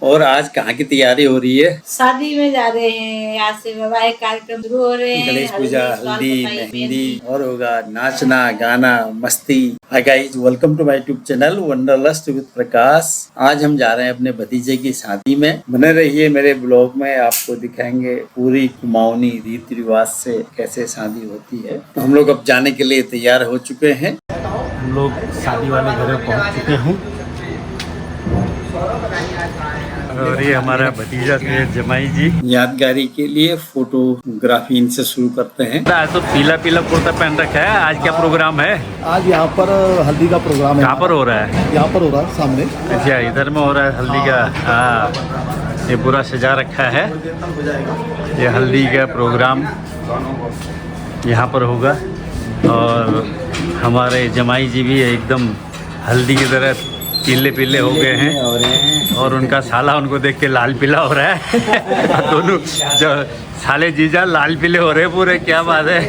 और आज कहाँ की तैयारी हो रही है? शादी में जा रहे हैं। आज से वैवाहिक कार्यक्रम शुरू हो रहे हैं। गणेश पूजा, स्वागत हल्दी, सफाई, मेहंदी और होगा नाचना गाना मस्ती। Hi guys, welcome to my YouTube channel Wanderlust with Prakash. आज हम जा रहे हैं अपने भतीजे की शादी में। बने रहिए मेरे ब्लॉग में, आपको दिखाएंगे पूरी कुमाऊनी रीति रिवाज से कैसे शादी होती है। तो हम लोग अब जाने के लिए तैयार हो चुके हैं। हम लोग शादी वाले घर पहुंच चुके हैं और ये हमारा भतीजा से जमाई जी। यादगारी के लिए फोटोग्राफी इनसे शुरू करते हैं। तो पीला पीला कुर्ता पहन रखा है। आज क्या प्रोग्राम है? आज यहाँ पर हल्दी का प्रोग्राम है। कहाँ पर हो रहा है? यहाँ पर हो रहा है सामने। अच्छा, इधर में हो रहा है हल्दी का। हाँ, ये पूरा सजा रखा है। ये हल्दी का प्रोग्राम यहाँ पर होगा और हमारे जमाई जी भी एकदम हल्दी की तरह पीले पीले हो गए हैं और उनका साला उनको देख के लाल पीला हो रहा है। दोनों जो साले जीजा लाल पीले हो रहे हैं पूरे। क्या बात है।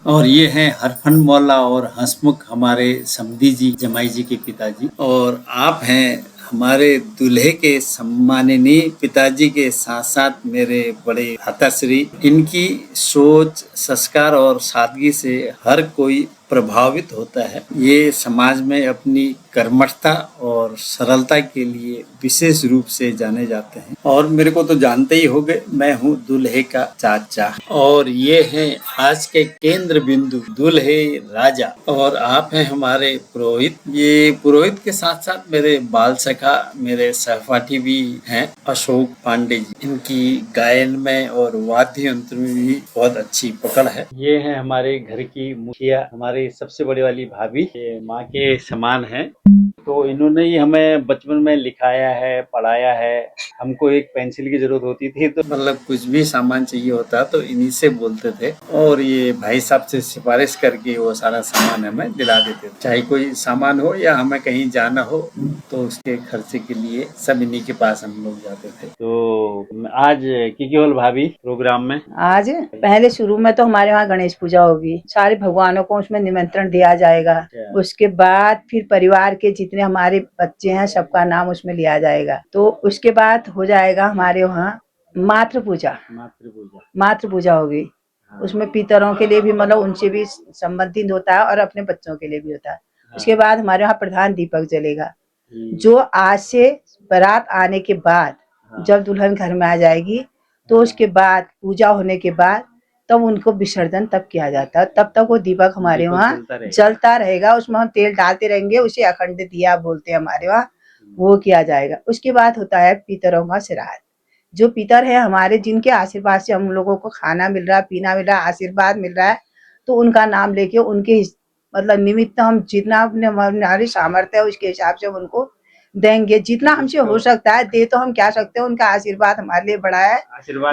और ये हैं हरफन मौला और हंसमुख हमारे समधी जी, जमाई जी के पिताजी। और आप हैं हमारे दूल्हे के सम्माननीय पिताजी के साथ साथ मेरे बड़े भ्राताश्री। इनकी सोच, संस्कार और सादगी से हर कोई प्रभावित होता है। ये समाज में अपनी कर्मठता और सरलता के लिए विशेष रूप से जाने जाते हैं। और मेरे को तो जानते ही होंगे, मैं हूँ दूल्हे का चाचा। और ये हैं आज के केंद्र बिंदु दूल्हे राजा। और आप हैं हमारे पुरोहित। ये पुरोहित के साथ साथ मेरे बाल सखा, मेरे सहपाठी भी हैं, अशोक पांडे जी। इनकी गायन में और वाद्य यंत्र में भी बहुत अच्छी पकड़ है। ये है हमारे घर की मुखिया, हमारे सबसे बड़ी वाली भाभी। ये माँ के समान है। तो इन्होंने ही हमें बचपन में लिखाया है, पढ़ाया है। हमको एक पेंसिल की जरूरत होती थी तो मतलब कुछ भी सामान चाहिए होता तो इन्हीं से बोलते थे और ये भाई साहब से सिफारिश करके वो सारा सामान हमें दिला देते थे। चाहे कोई सामान हो या हमें कहीं जाना हो तो उसके खर्चे के लिए सब इन्हीं के पास हम लोग जाते थे। तो आज की केवल भाभी प्रोग्राम में आज पहले शुरू में तो हमारे वहाँ गणेश पूजा होगी। सारे भगवानों को उसमें निमंत्रण दिया जाएगा। उसके बाद फिर परिवार के जितने हमारे बच्चे हैं सबका नाम उसमें लिया जाएगा। तो उसके बाद हो जाएगा हमारे वहाँ मातृ पूजा होगी। उसमें पितरों के लिए भी मतलब उनसे भी संबंधित होता है और अपने बच्चों के लिए भी होता है। उसके बाद हमारे वहाँ प्रधान दीपक जलेगा, जो आज से बारात आने के बाद जब दुल्हन घर में आ जाएगी तो उसके बाद पूजा होने के बाद तब उनको विसर्जन तब किया जाता है। तब तक वो दीपक हमारे वहाँ जलता रहेगा। उसमें हम तेल डालते रहेंगे, उसे अखंड दिया बोलते हैं हमारे वहाँ, वो किया जाएगा। उसके बाद होता है पितरों का श्राद्ध। जो पितर है हमारे, जिनके आशीर्वाद से हम लोगों को खाना मिल रहा है, पीना मिल रहा है, आशीर्वाद मिल रहा है, तो उनका नाम लेके उनके मतलब निमित्त हम जितना अपने हमारी सामर्थ्य है उसके हिसाब से उनको देंगे। जितना हमसे हो सकता है दे तो हम क्या सकते हैं। उनका आशीर्वाद हमारे लिए बड़ा है,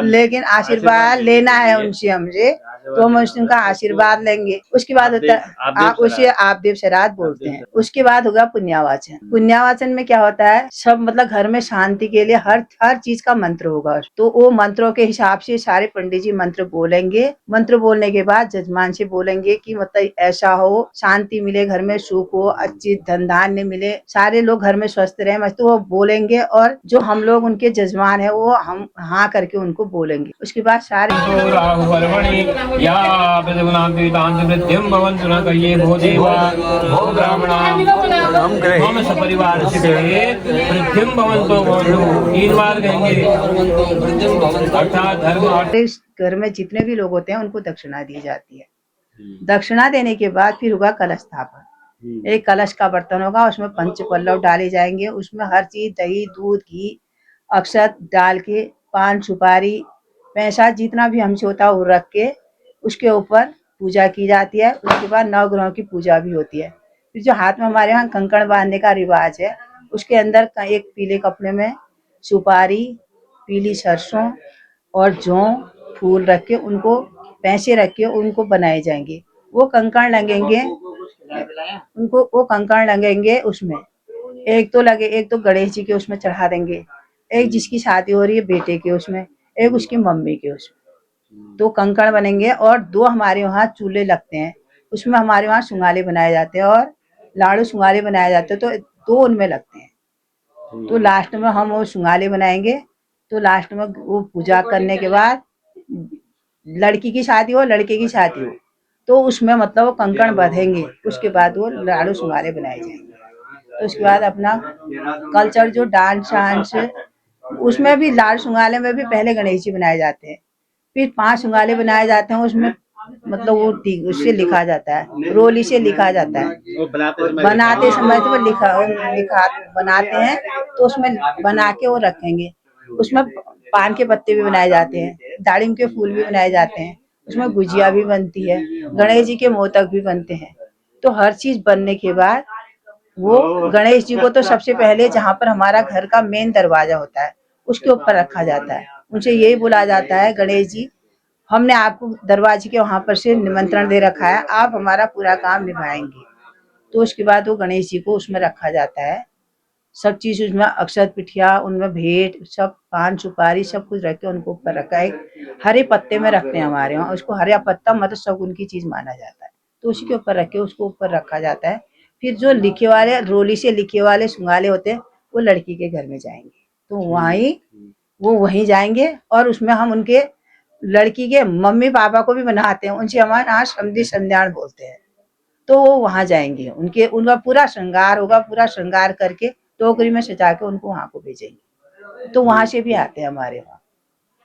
लेकिन आशीर्वाद लेना है उनसे हमसे, तो हम उनका आशीर्वाद लेंगे। उसके बाद होता है उसे आप देव श्राद्ध बोलते हैं। उसके बाद होगा पुण्यावाचन। पुण्यावाचन में क्या होता है, सब मतलब घर में शांति के लिए हर चीज का मंत्र होगा। तो वो मंत्रों के हिसाब से सारे पंडित जी मंत्र बोलेंगे। मंत्र बोलने के बाद जजमान से बोलेंगे कि मतलब ऐसा हो, शांति मिले, घर में सुख हो, अच्छी धन धान्य मिले, सारे लोग घर में स्वस्थ रहे, मस्त वो बोलेंगे। और जो हम लोग उनके जजमान है वो हम हाँ करके उनको बोलेंगे। उसके बाद सारे घर में जितने भी लोग होते हैं उनको दक्षिणा दी जाती है। दक्षिणा देने के बाद फिर होगा कलश स्थापन। एक कलश का बर्तन होगा, उसमें पंच पल्लव डाले जाएंगे। उसमें हर चीज दही, दूध, घी, अक्षत डाल के, पान, सुपारी, पैसा जितना भी हमसे होता है वो रख के उसके ऊपर पूजा की जाती है। उसके बाद नवग्रहों की पूजा भी होती है। फिर जो हाथ में हमारे यहाँ कंकण बांधने का रिवाज है, उसके अंदर एक पीले कपड़े में सुपारी, पीली सरसों और जौ, फूल रख के उनको पैसे रख के उनको बनाए जाएंगे। वो कंकण लगेंगे उनको, वो कंकण लगेंगे उसमें। एक तो गणेश जी के उसमें चढ़ा देंगे, एक जिसकी शादी हो रही है बेटे के उसमें, एक उसकी मम्मी के उसमें। दो कंकण बनेंगे और दो हमारे वहाँ चूल्हे लगते हैं। उसमें हमारे वहाँ सुंगाले बनाए जाते हैं और लाड़ू सुंगाले बनाए जाते हैं, तो दो उनमें लगते हैं। तो लास्ट में हम वो सुंगाले बनाएंगे। तो लास्ट में वो पूजा करने के बाद लड़की की शादी हो लड़के की शादी हो तो उसमें मतलब वो कंकण बंधेंगे, उसके बाद वो लाडू सुंगाले बनाए जाएंगे। तो उसके बाद अपना कल्चर जो डांस वांस उसमें भी लाडू सुंगाले में भी पहले गणेश जी बनाए जाते हैं, फिर 5 सुंगाले बनाए जाते हैं। उसमें मतलब वो उससे लिखा जाता है, रोली से लिखा जाता है। वो बनाते समय तो वो लिखा बनाते हैं। तो उसमें बना के वो रखेंगे। उसमें पान के पत्ते भी बनाए जाते हैं, दाड़िम के फूल भी बनाए जाते हैं, उसमें गुजिया भी बनती है, गणेश जी के मोदक भी बनते हैं। तो हर चीज बनने के बाद वो गणेश जी को तो सबसे पहले जहाँ पर हमारा घर का मेन दरवाजा होता है उसके ऊपर रखा जाता है। उनसे यही बोला जाता है, गणेश जी हमने आपको दरवाजे के वहां पर से निमंत्रण दे रखा है, आप हमारा पूरा काम निभाएंगे। तो उसके बाद वो गणेश जी को उसमें रखा जाता है। सब चीज उसमें अक्षत पिठिया उनमें भेंट सब पान सुपारी सब कुछ रख के उनको ऊपर रखा है। हरे पत्ते में रखते हैं हमारे वहाँ, उसको हरा पत्ता मतलब शगुन की चीज माना जाता है। तो उसी के ऊपर रख के उसको ऊपर रखा जाता है। फिर जो लिखे वाले रोली से लिखे वाले सुंगाले होते हैं वो लड़की के घर में जाएंगे। तो वहीं वो वहीं जाएंगे और उसमें हम उनके लड़की के मम्मी पापा को भी बनाते हैं, उनसे हमारे यहाँ समधी संध्यान बोलते हैं। तो वो वहां जाएंगे, उनके उनका पूरा श्रृंगार होगा, पूरा श्रृंगार करके टोकरी में सजा के उनको वहां को भेजेंगे। तो वहां से भी आते हैं हमारे वहाँ,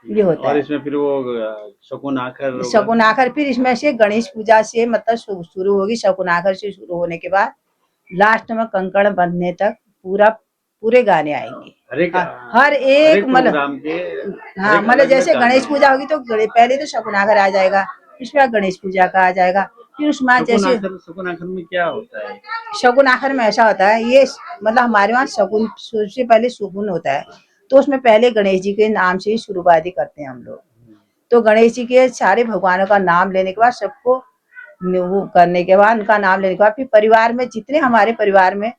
ये होता और है। इसमें फिर वो शकुन आखिर होगा। शकुन आखिर फिर इसमें से गणेश पूजा से मतलब शुरू होगी। शकुन आखिर से शुरू होने के बाद लास्ट में कंकड़ बंधने तक पूरा पूरे गाने आएंगे। हर एक प्रोग्राम मतलब के हाँ मतलब जैसे गणेश पूजा होगी तो पहले तो शकुन आखिर आ जाएगा, उसके बाद गणेश पूजा का आ जाएगा। फिर उसमें जैसे शकुन आखिर में क्या होता है? शगुन आखिर में ऐसा होता है, ये मतलब हमारे वहाँ शगुन सबसे पहले शगुन होता है। तो उसमें पहले गणेश जी के नाम से ही शुरुआत ही करते हैं हम लोग। तो गणेश जी के सारे भगवानों का नाम लेने के बाद सबको वो करने के बाद उनका नाम लेने के बाद फिर परिवार में जितने हमारे परिवार में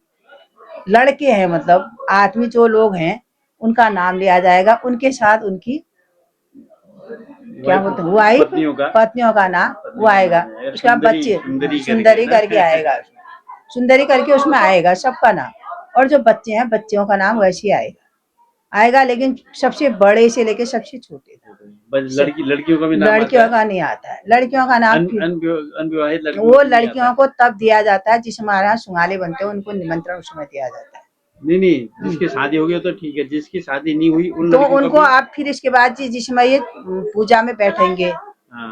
लड़के हैं मतलब आदमी जो लोग हैं उनका नाम लिया जाएगा। उनके साथ उनकी क्या बोलते हैं वाइफ पत्नियों का नाम वो आएगा। उसके बाद बच्चे सुंदरी करके आएगा, सुंदरी करके उसमें आएगा सबका नाम। और जो बच्चे हैं बच्चियों का नाम वैसे ही आएगा लेकिन सबसे बड़े से लेके सबसे छोटे लड़कियों का भी नाम लड़कियों का नहीं आता है। लड़कियों का नाम अनविवाहित वो लड़कियों को तब दिया जाता है जिस हमारे यहाँ सुंगाले बनते हैं उनको निमंत्रण उसमें दिया जाता है। नहीं जिसकी शादी हो गई तो ठीक है, जिसकी शादी नहीं हुई तो उनको आप फिर इसके बाद जी जिसमें ये पूजा में बैठेंगे,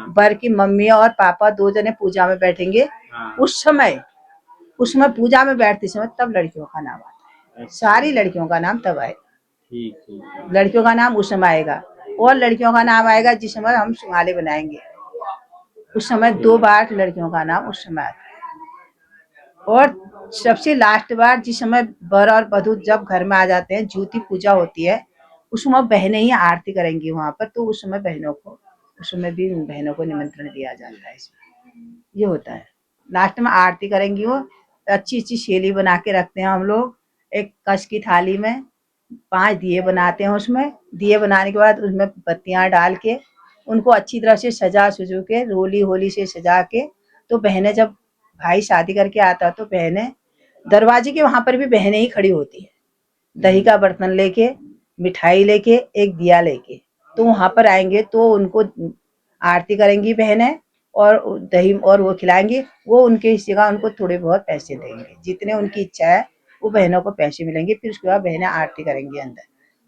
बर की मम्मी और पापा 2 जने पूजा में बैठेंगे। उस समय उसमें पूजा में बैठते समय तब लड़कियों का नाम आता है। सारी लड़कियों का नाम तब आएगा। लड़कियों का नाम उस समय आएगा और लड़कियों का नाम आएगा जिस समय हम सुंगाले बनाएंगे। उस समय 2 बार लड़कियों का नाम उस समय आता है। और सबसे लास्ट बार जिस समय वर और वधू जब घर में आ जाते हैं, ज्योति पूजा होती है, उस समय बहनें ही आरती करेंगी वहां पर। तो उस समय बहनों को उस समय भी बहनों को निमंत्रण दिया जाता है। ये होता है। लास्ट में आरती करेंगी वो, अच्छी अच्छी शेली बना के रखते हैं हम लोग। एक कच की थाली में 5 दिए बनाते हैं, उसमें दिए बनाने के बाद उसमें बत्तियां डाल के उनको अच्छी तरह से सजा सुजू के रोली होली से सजा के तो बहनें जब भाई शादी करके आता तो बहनें दरवाजे के वहां पर भी बहनें ही खड़ी होती है, दही का बर्तन लेके मिठाई लेके एक दिया लेके। तो वहां पर आएंगे तो उनको आरती करेंगी बहनें और दही और वो खिलाएंगे। वो उनके इस जगह उनको थोड़े बहुत पैसे देंगे, जितने उनकी इच्छा है वो बहनों को पैसे मिलेंगे। फिर उसके बाद बहनें आरती करेंगी अंदर।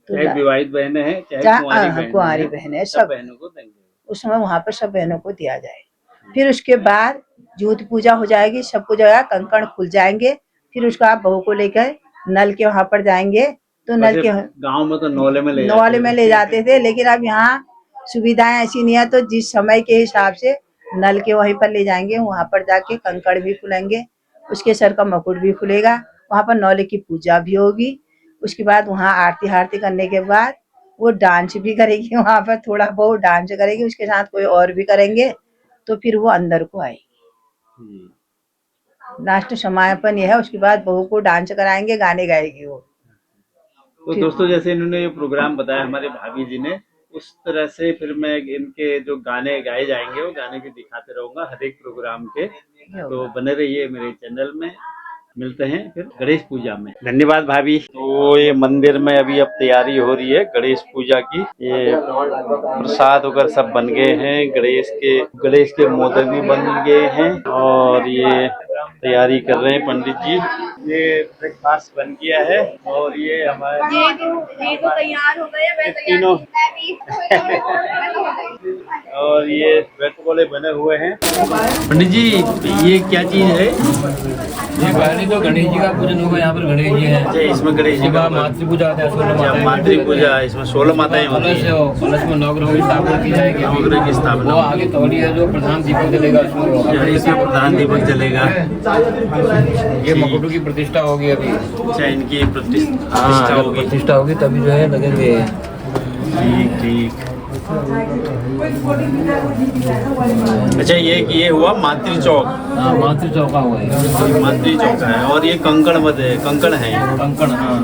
तो चाहे विवाहित बहनें हैं चाहे कुंवारी बहनें सब बहनों को देंगे उस समय वहां पर सब बहनों को दिया जाएगा। फिर उसके बाद ज्योति पूजा हो जाएगी, सबको जो है कंकण खुल जाएंगे। फिर उसका आप बहू को लेकर नल के वहां पर जाएंगे। तो नल के गांव में तो नौले में ले जाते थे, लेकिन अब यहाँ सुविधाएं ऐसी नहीं है। तो जिस समय के हिसाब से नल के वहीं पर ले जाएंगे, वहां पर जाके कंकड़ भी खुलेंगे, उसके सर का मुकुट भी खुलेगा, वहां पर नौले की पूजा भी होगी। उसके बाद वहां आरती हारती करने के बाद वो डांस भी करेगी, वहां पर थोड़ा बहुत डांस करेगी, उसके साथ कोई और भी करेंगे। तो फिर वो अंदर को आएगी। लास्ट समापन यह है। उसके बाद बहू को डांस कराएंगे, गाने गाएगी वो। तो दोस्तों जैसे इन्होंने ये प्रोग्राम बताया हमारे भाभी जी ने, उस तरह से फिर मैं इनके जो गाने गाए जाएंगे वो गाने भी दिखाते रहूंगा हर एक प्रोग्राम के। तो बने रहिए मेरे चैनल में। मिलते हैं फिर गणेश पूजा में। धन्यवाद भाभी। तो ये मंदिर में अभी अब तैयारी हो रही है गणेश पूजा की। ये प्रसाद वगैरह सब बन गए हैं, गणेश के मोदक भी बन गए हैं और ये तैयारी कर रहे हैं पंडित जी। ये ब्रेकफास्ट बन गया है और ये हमारे ये तो तैयार हो गए, मैं तीनों और ये रसगुल्ले बने हुए हैं। पंडित जी ये क्या चीज है? ये पहले तो गणेश जी का पूजन होगा। यहाँ पर गणेश जी हैं। अच्छा, इसमें गणेश जी का मातृ पूजा होता है, 16 अच्छा, माताएं। मातृ पूजा, इसमें 16 माताएं होती कलश हैं। है, कलश में नवग्रहों की स्थापना की जाएगी। नवग्रह की स्थापना। वो आगे तौली है जो प्रधान दीपक जलेगा उसमें। इसमें प्रधान दीपक जलेगा। ये मकुटों की प्रतिष्ठा होगी अभी। अच्छा, इनकी प्रतिष्ठा हाँ, होगी। प्रतिष्ठा होगी तभी जो है लगेंगे। ठीक ठीक। अच्छा, ये हुआ मातृ चौक। हाँ, मातृ चौका हुआ है। मातृ चौका है और ये कंकड़ मत है, कंकड़ है। कंकड़, हाँ,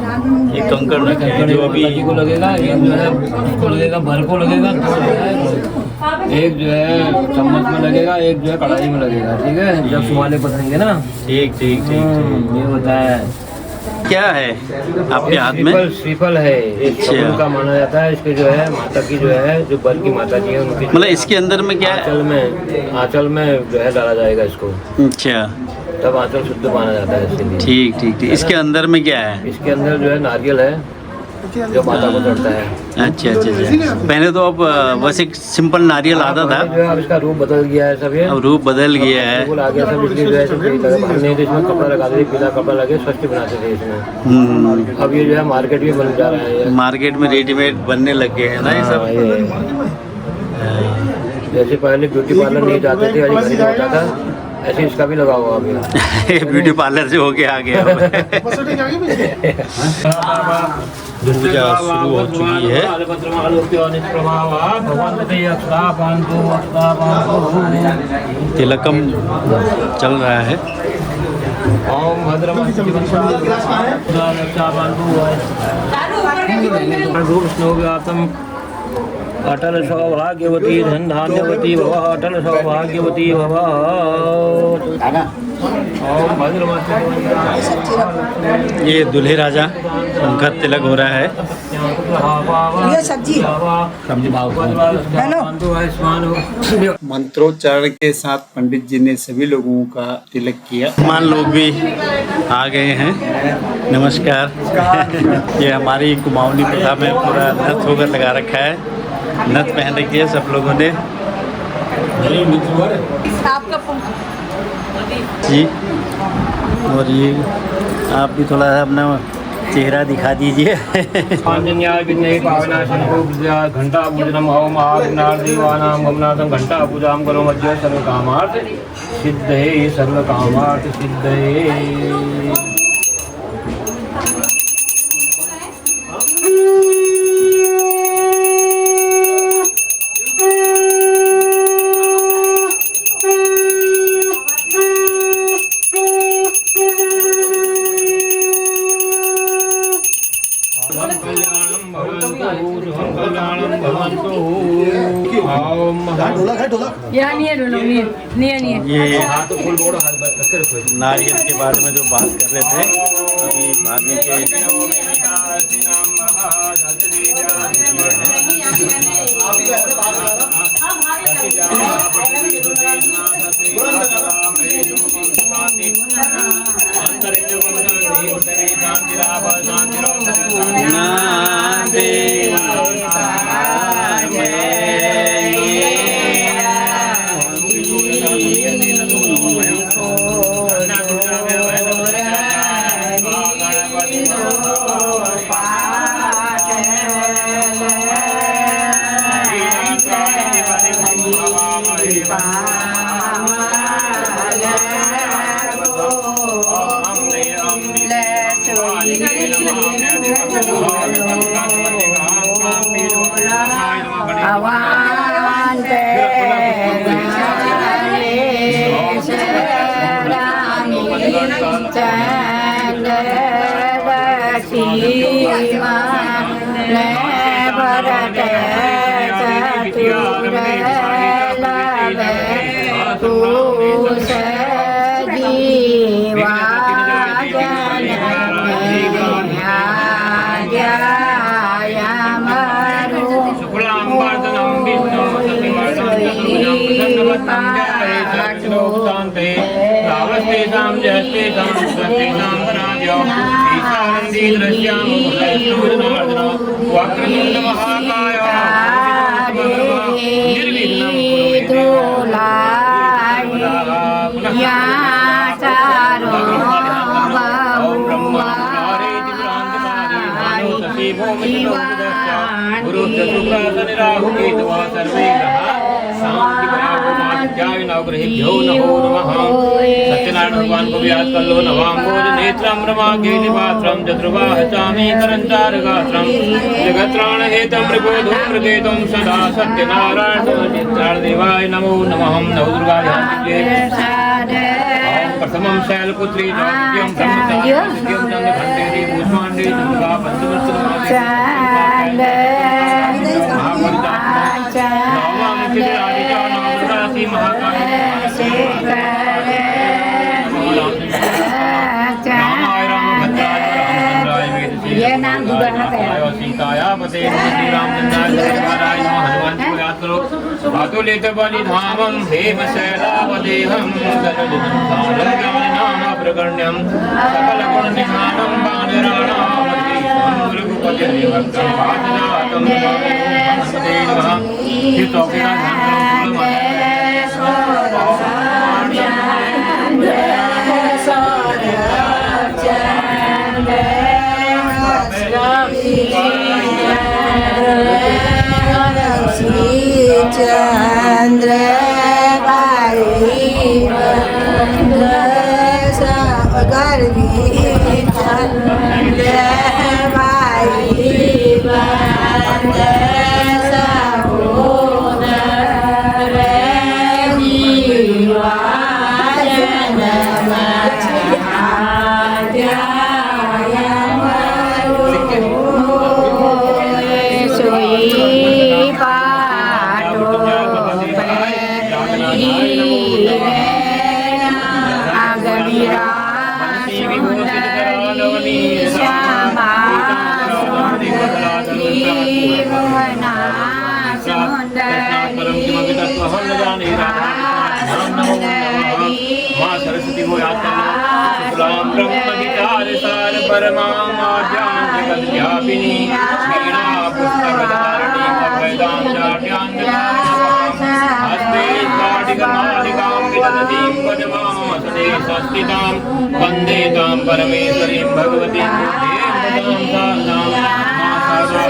ये कंकड़ रखे हैं जो अभी माताजी को लगेगा। एक जो है उसको लगेगा, भर को लगेगा। दो जो है, एक जो है चम्मच में लगेगा, एक जो है कढ़ाई में लगेगा। ठीक है, जब सुमाले पतरेंगे ना। ठीक ठीक ठीक। ये होता है। क्या है आपके हाथ में? श्रीफल है। एक अच्छा। शगुन का माना जाता है। इसके जो है माता की जो है जो बर की माता जी है उनकी मतलब इसके अंदर में क्या है? आंचल में जो है डाला जाएगा इसको। अच्छा, तब आंचल शुद्ध माना जाता है इसीलिए। ठीक ठीक ठीक। इसके अंदर में क्या है? इसके अंदर जो है नारियल है जो माता को चढ़ता है। अच्छा अच्छा अच्छा। पहले तो अब बस एक सिंपल नारियल आता था, जो है अब इसका रूप बदल गया है सब। ये अब रूप बदल गया है। बिल्कुल आ गया सब। इसलिए जो है सब यही लगा नहीं तो इसमें कपड़ा लगा देते, पीला कपड़ा लगे स्वच्छ बनाते थे इसमें। अब ये जो है मार्केट में बन जा रहा है। ये मार्केट में रेडीमेड बनने लग गए हैं ना ये सब। जैसे पहले ब्यूटी पार्लर नहीं जाते थे, अभी घर होता था, ऐसे इसका भी लगा हुआ अभी। ब्यूटी पार्लर से होके आ गया। पूजा शुरू हो चुकी है। तिलकम चल रहा है। ओम भद्रम अटल सौभाग्यवती धन धान्यवती भव, अटल सौभाग्यवती भव। ओम भद्रम। ये दूल्हे राजा उनका तिलक हो रहा है। ये सब्जी मंत्रोच्चारण के साथ पंडित जी ने सभी लोगों का तिलक किया। मान लोग भी आ गए हैं। नमस्कार। ये हमारी कुमाऊनी प्रथा में पूरा नथ होकर लगा रखा है। नथ पहन रखी है सब लोगों ने जी। और ये आप भी थोड़ा सा अपना चेहरा दिखा दीजिए। घंटा पूजनम ओम देवानाम गमनाथम घंटा पूजा करो मध्य सर्व कामार्थ सिद्धये, सर्व कामार्थ सिद्धये। ये नारियल के बारे में जो बात कर रहे थे अभी भाभी के सहस्रनाम ध्याये सर्वविघ्नोपशान्ते रावस्तेषां जयस्तेषां सुरस्तेषां धनाद्यो ईशानन्दी द्रश्यां मुकुलैस्तूर्णार्जुनो वक्रतुण्ड महाकाय निर्विघ्नं कुरु गुरु चतुर्ग्रहनिराहुकेतवा सर्वे नवग्रहेभ्यो नमो नमः। सत्यनारायण भगवान को भी याद कर लो। नवांबोज नेत्रम रमाकेलिपात्रम चतुर्बाहचामी करंचारगात्रम जगत्राण हेतम मृगोधो मृगेतम सदा सत्यनारायण देवाय नमो नमः। नवदुर्गा ध्यान प्रथमं शैलपुत्री द्वितीयं ब्रह्मचारी तृतीयं चंद्रघंटेरी भूष्मांडी दुर्गा पंचमस्त्री महाकाली ये नाम दोबारा करो। सीताया पते श्री रामचंद्राय हनुमान जी को याद करो। अतुलित बलिधामं हेमशैलावदेहं नाम प्रकरण्यं सकल गुण निधानं वानराणां रघुपतिर्भक्तं पाददातं नमस्ते नमः। फिर चौके का ध्यान करो। चंद्र माँ सरस्वती को याद करना। शुक्लां ब्रह्मविचार सार परमाद्यां जगद्व्यापिनी वीणा पुस्तकधारिणी अभयदां चाट्यां हस्ते स्फाटिकमालिकां विदधतीं पद्मां सदे संस्थितां वन्दे तां परमेश्वरीं भगवतीं देवतां शारदां मां शारदा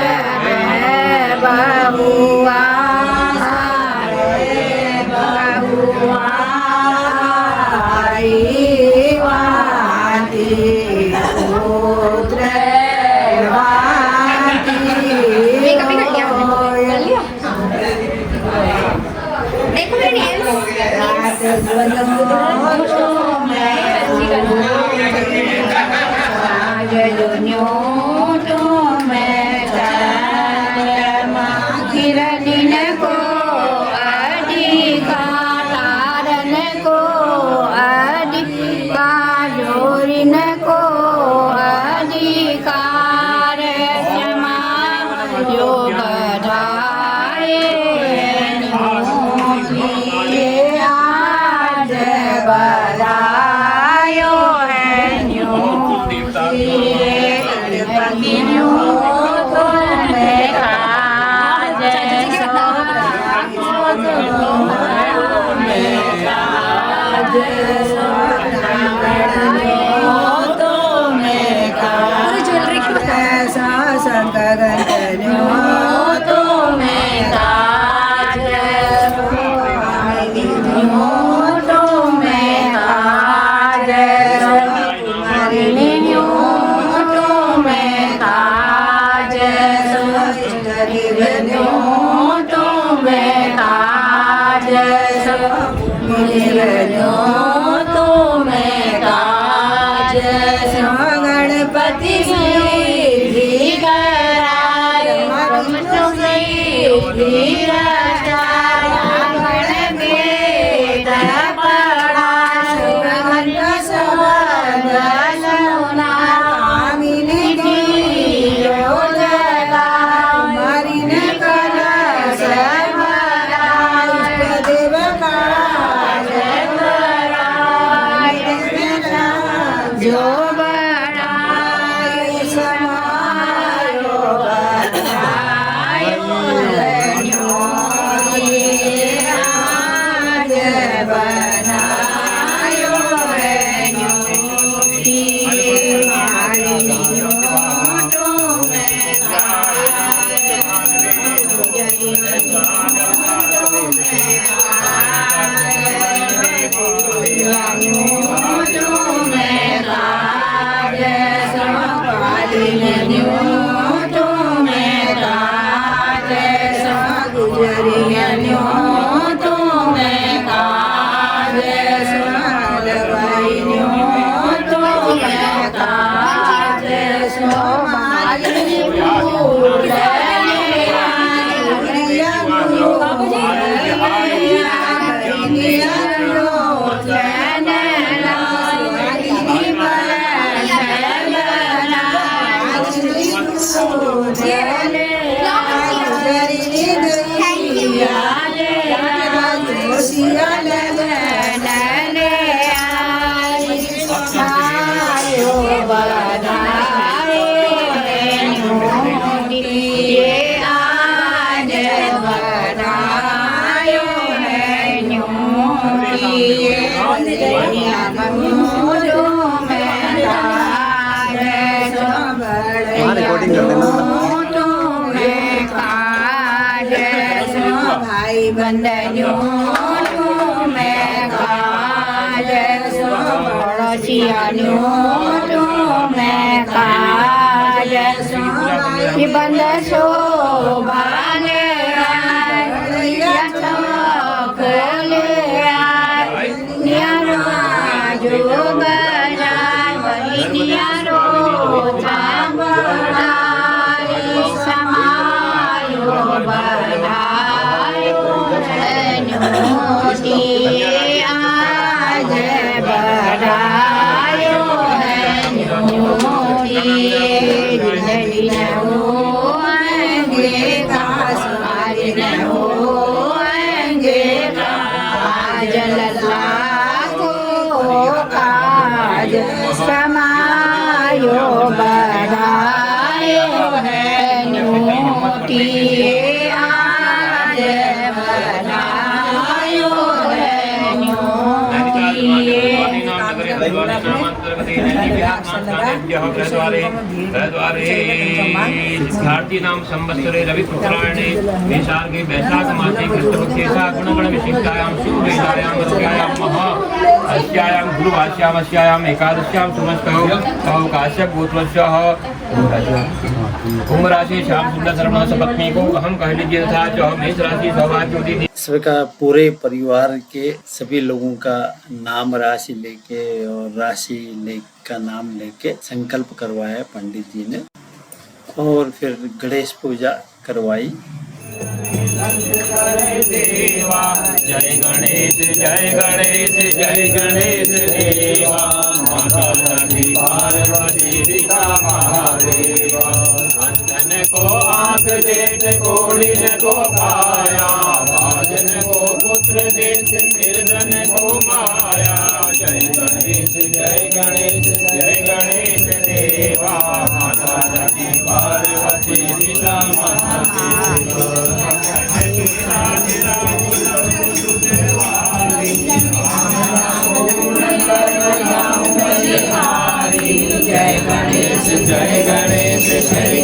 गणपति देव का रिकॉर्डिंग कर देना भाई बंधनियों में काज पड़ोसियों में काज बंद शोभाने जो बजाय वही नियारो समायो बधायो न्योटी आज बधायो न्योटी दिन होंगे घास मारी न होंगे काज लल्ला काज समायो बधायो है न्योटी आज बधायो है भारतीय नाम संवत्सरे रवि उत्तरायणे वैशाखे वैशाख मासे कृष्णपक्षेषा गुणगण विशिष्टायां शुभवेदायां मध्यायां महा अस्यायां गुरुवास्यां अस्यायां एकादश्यां सुमस्तौ काश्यप गोत्रस्यः कुंभ राशि श्याम सुंदर शर्मा सपत्नी को अहम कह लीजिए था जो मेष राशि सौभाग्य इसका पूरे परिवार के सभी लोगों का नाम राशि लेके और राशि का नाम लेके संकल्प करवाया पंडित जी ने और फिर गणेश पूजा करवाई। देवा जय गणेश जय गणेश जय गणेश देवा माता लक्ष्मी पार्वती पिता महादेवा अंधन को आंख देत कोढ़िन को काया भाजन को पुत्र देत निर्धन को माया जय गणेश देवा माता लक्ष्मी पार्वती पिता महादेवा जय गणेश जय गणेश जय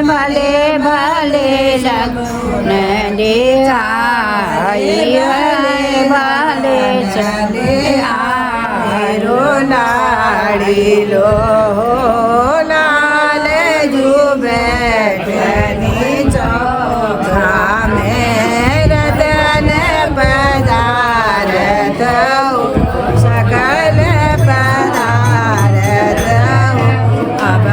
भले भले लगन दे भले चले आरो लाड़ी लो लाल जू बैठनी चौखा में रतन पदारत सकल पदारत अब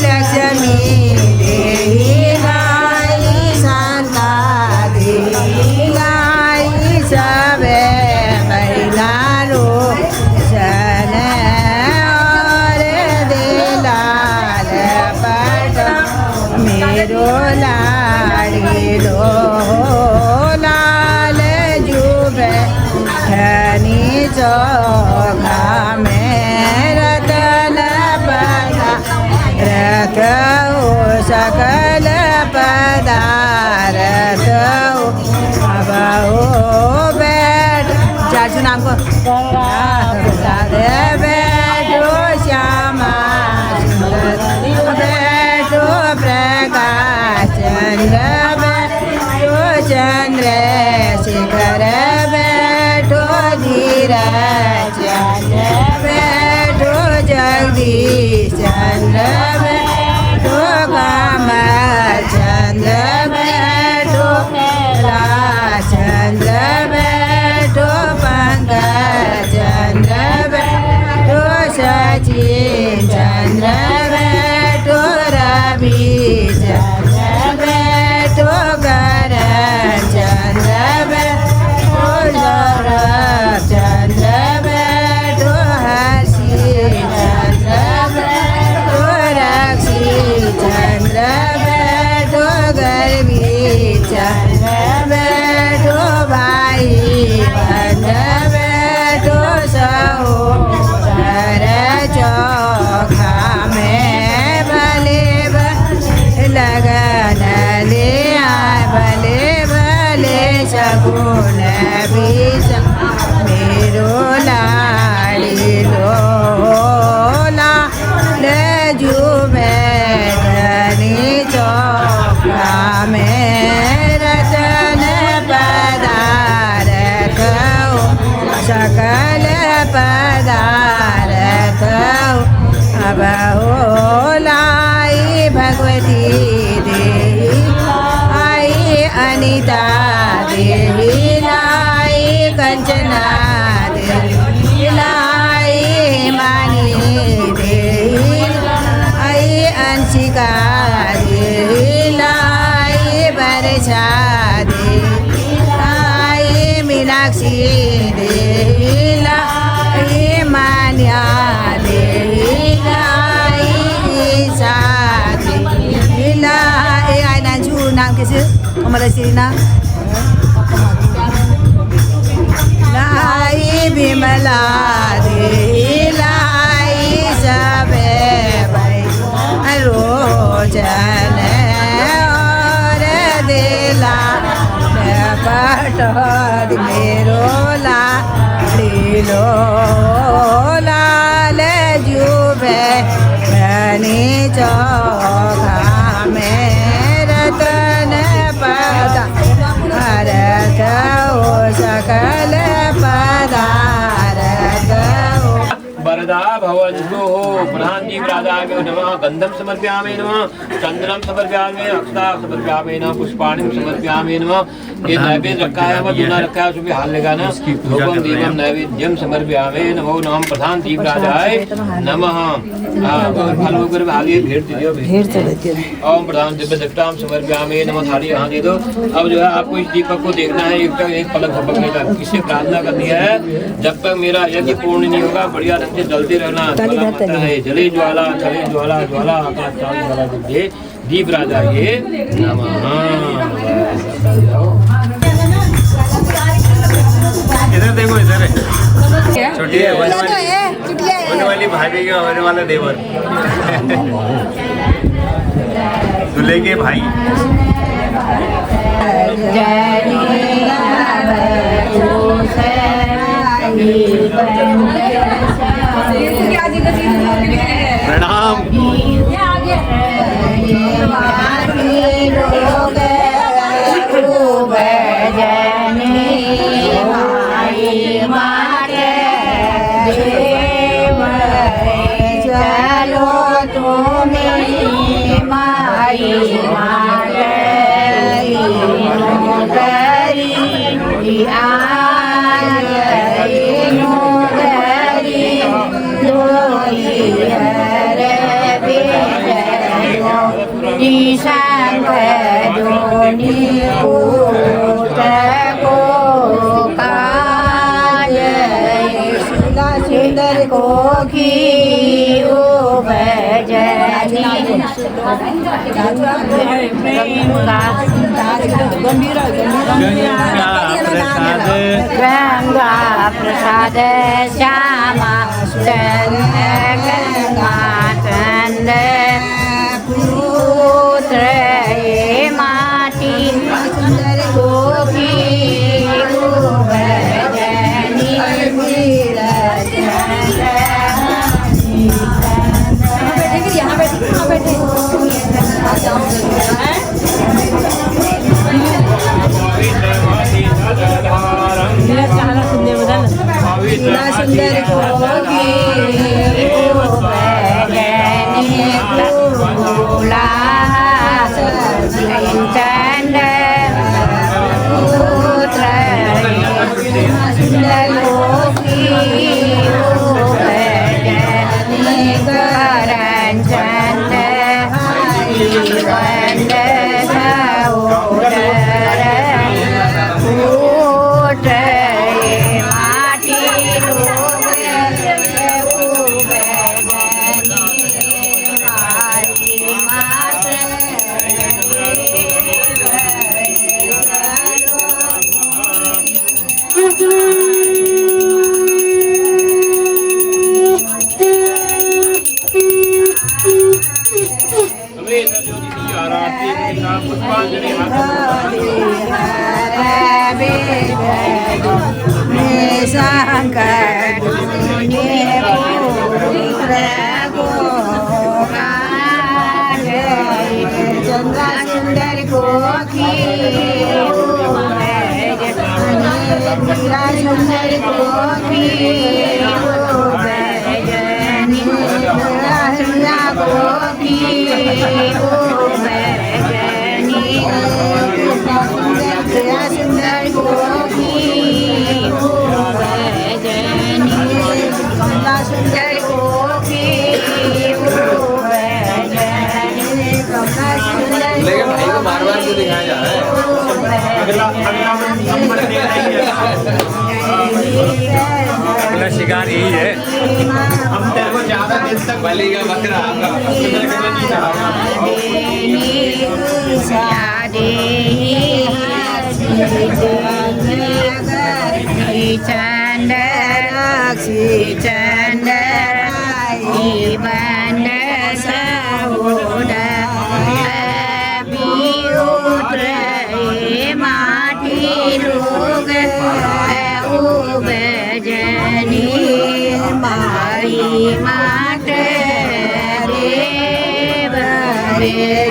लक्ष्मी देवी मेरो लाडीलो लाल जुबे धनी चोखा में रतन पदा रथ सकल पदारथ अब बैठ चाचू नाम को बैठो श्यामा बैठो प्रकाश चंद्र बैठो चंद्र शिखर बैठो धीरज चंद्र बैठो जगदीश चंद्र बैठो कमल चंद्र बैठो चंद्र बैठो पंकज चंद्र बैठो सचिन चंद्र बैठो रवि चंद्र बैठो करण चंद्र बैठो सौरभ चंद्र बैठो हर्षि चंद्र बैठो रक्षी चंद्र बैठो गर्वी चंद्र बैठो भाई चंद्र बैठो सहो सर चौखा में भले लगन ले आए भले भले शगुन बीच मेरो लाड़ी लोला लजू में धनी चौखा में रतन पदारथ सकल पदारथ अब हो लाई भगवती देही आई अनिता देही लाई कंचना देही लाई मानी देही आई अंशिका देही लाई बरसा देही लाई मीनाक्षी देही लाई मान्या देही लाई ईशा देही लाई आई नांजू नाम कैसे हमारा सीना लाई विमला देही लाई सबे भाई रोजन और दिला पटोर मेरो लाडीलो लाल जुबे धनी चौखा में रतन पदा रथ सकल पदारथ वरदा भवन्तु प्रधान दीपराजाय नमः गंधम समर्पयामि नमः चंदनम समर्पयामि अक्षता समर्पयामि नमः पुष्पाणि समर्पयामि नमः ये नैवेद्य रखा है मैं दूना रखा है उसमें हाल लगाना धूपम दीपम नैवेद्यम समर्पयामि नमो नमः प्रधान दीपराजाय नमः फल वगैरह में आगे भेंट दे दियो भेंट ओम प्रधान दिव्य दक्षाम समर्पयामि नमः थाली यहाँ दे दो। अब जो है आपको इस दीपक को देखना है एक पलक झपकने तक इससे प्रार्थना करनी है जब तक मेरा यज्ञ पूर्ण नहीं होगा बढ़िया ढंग से जलते रहना है जले ज्वाला चले ज्वाला ज्वाला आकाश ज्वाला दे दीप राजा ये इधर देखो इधर छोटी है होने वाली भाभी के होने वाला देवर दूल्हे के भाई प्रणाम गंगा प्रसाद श्यामा गंगा चंद पुत्र ये माटी गोपी सुंदर अगला शिकार यही है। हम तेरे को ज्यादा दिन तक बलेगा बकरा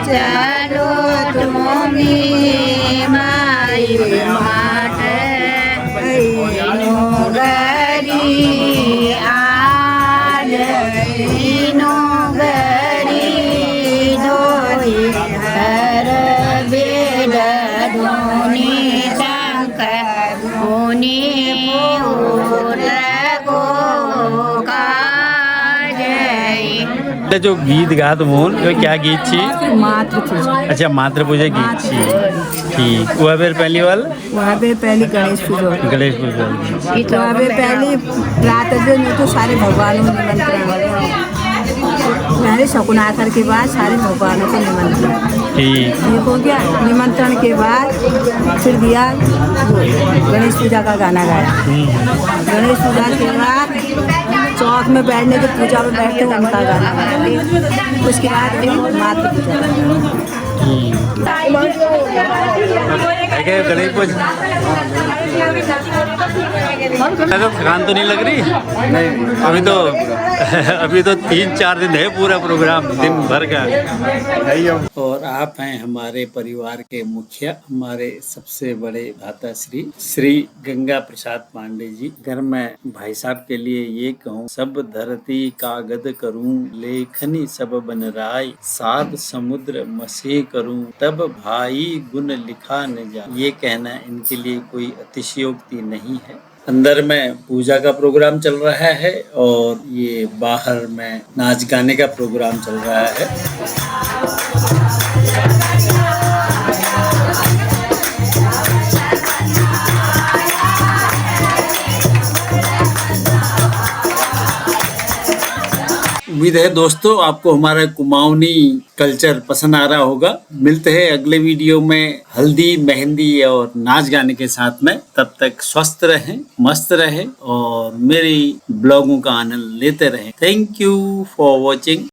चलो तुम्हें माई माट गरी आज गरी धोनी हर बेद धोनी शंकर धोनी जो गीत गा तुम क्या गीत छी? मातृ पूजा। अच्छा मातृ पूजा गीत छी। ठीक वह बेर पहली वाल वहाँ पे पहली गणेश पूजा गणेश पूजा वहाँ पे पहली रात जो तो सारे भगवानों को निमंत्रण पहले शकुनाकर के बाद सारे भगवानों को निमंत्रण। ठीक ये हो गया। निमंत्रण के बाद फिर दिया गणेश पूजा का गाना गाया। गणेश पूजा के बाद चौक में बैठने के पूजा में बैठते हैं उनका गाना गाया। उसके बाद फिर मातृ पूजा। गणेश पूजा थकान तो नहीं लग रही? नहीं अभी तो 3-4 दिन है पूरा प्रोग्राम दिन भर का। और आप हैं हमारे परिवार के मुखिया, हमारे सबसे बड़े भ्राता श्री गंगा प्रसाद पांडे जी। अगर मैं भाई साहब के लिए ये कहूँ, सब धरती कागद करूँ, लेखनी सब बन राय, 7 समुद्र मसे करूँ, तब भाई गुण लिखा न जा। ये कहना इनके लिए कोई अतिशयोक्ति नहीं है। अंदर में पूजा का प्रोग्राम चल रहा है और ये बाहर में नाच गाने का प्रोग्राम चल रहा है। उम्मीद है दोस्तों आपको हमारा कुमाऊनी कल्चर पसंद आ रहा होगा। मिलते हैं अगले वीडियो में हल्दी, मेहंदी और नाच गाने के साथ में। तब तक स्वस्थ रहें, मस्त रहें और मेरी ब्लॉगों का आनंद लेते रहें। Thank you for watching.